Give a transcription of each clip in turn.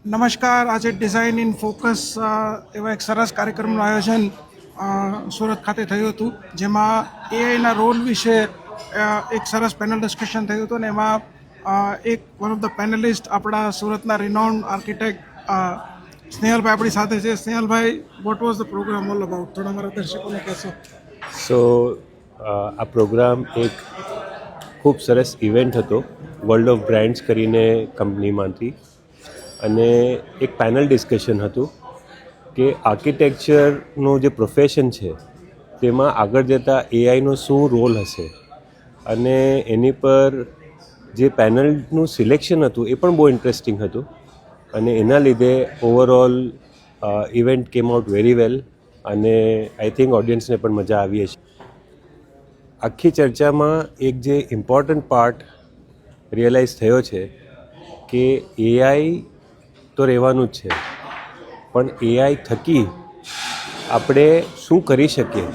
નમસ્કાર. આજે design in focus એવા એક સરસ કાર્યક્રમનું આયોજન સુરત ખાતે થયું હતું, જેમાં એઆઈના રોલ વિશે એક સરસ પેનલ ડિસ્કશન થયું હતું. અને એમાં એક વન ઓફ ધ પેનલિસ્ટ આપણા સુરતના રિનાઉન્ડ આર્કિટેક્ટ સ્નેહલભાઈ આપણી સાથે છે. સ્નેહલભાઈ, what was the programme all about? થોડા મારા દર્શકોને કહેશો. સો આ પ્રોગ્રામ એક ખૂબ સરસ ઇવેન્ટ હતો વર્લ્ડ ઓફ બ્રાન્ડ્સ કરીને કંપનીમાંથી, અને એક પેનલ ડિસ્કશન હતું કે આર્કિટેક્ચરનું જે પ્રોફેશન છે તેમાં આગળ જતાં એઆઈનો શું રોલ હશે, અને એની પર જે પેનલનું સિલેક્શન હતું એ પણ બહુ ઇન્ટરેસ્ટિંગ હતું. અને એના લીધે overall event came out very well, અને આઈ થિંક ઓડિયન્સને પણ મજા આવી હશે. આખી ચર્ચામાં એક જે ઇમ્પોર્ટન્ટ પાર્ટ રિયલાઇઝ થયો છે કે એઆઈ તો રહેવાનું જ છે, પણ એઆઈ થકી આપણે શું કરી શકીએ,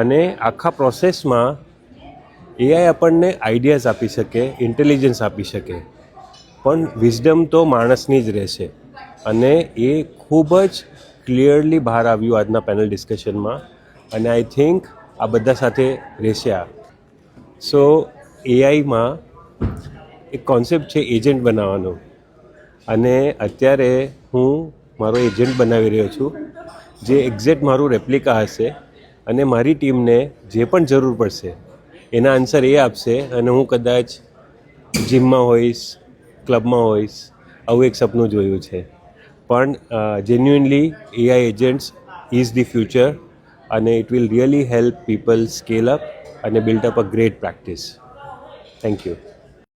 અને આખા પ્રોસેસમાં એઆઈ આપણને આઈડિયાઝ આપી શકે, ઇન્ટેલિજન્સ આપી શકે, પણ વિઝડમ તો માણસની જ રહેશે. અને એ ખૂબ જ ક્લિયરલી બહાર આવ્યું આજના પેનલ ડિસ્કશનમાં, અને આઈ થિંક આ બધા સાથે રહેશે આ. સો એઆઈમાં એક કોન્સેપ્ટ છે એજન્ટ બનાવવાનો, અને અત્યારે હું મારો એજન્ટ બનાવી રહ્યો છું જે એક્ઝેક્ટ મારું રેપ્લિકા હશે, અને મારી ટીમને જે પણ જરૂર પડશે એના આન્સર એ આપશે, અને હું કદાચ જિમમાં હોઈશ, ક્લબમાં હોઈશ. આવું એક સપનું જોયું છે. પણ genuinely AI agents is the future, અને it will really help people scale up અને build up a great practice. Thank you.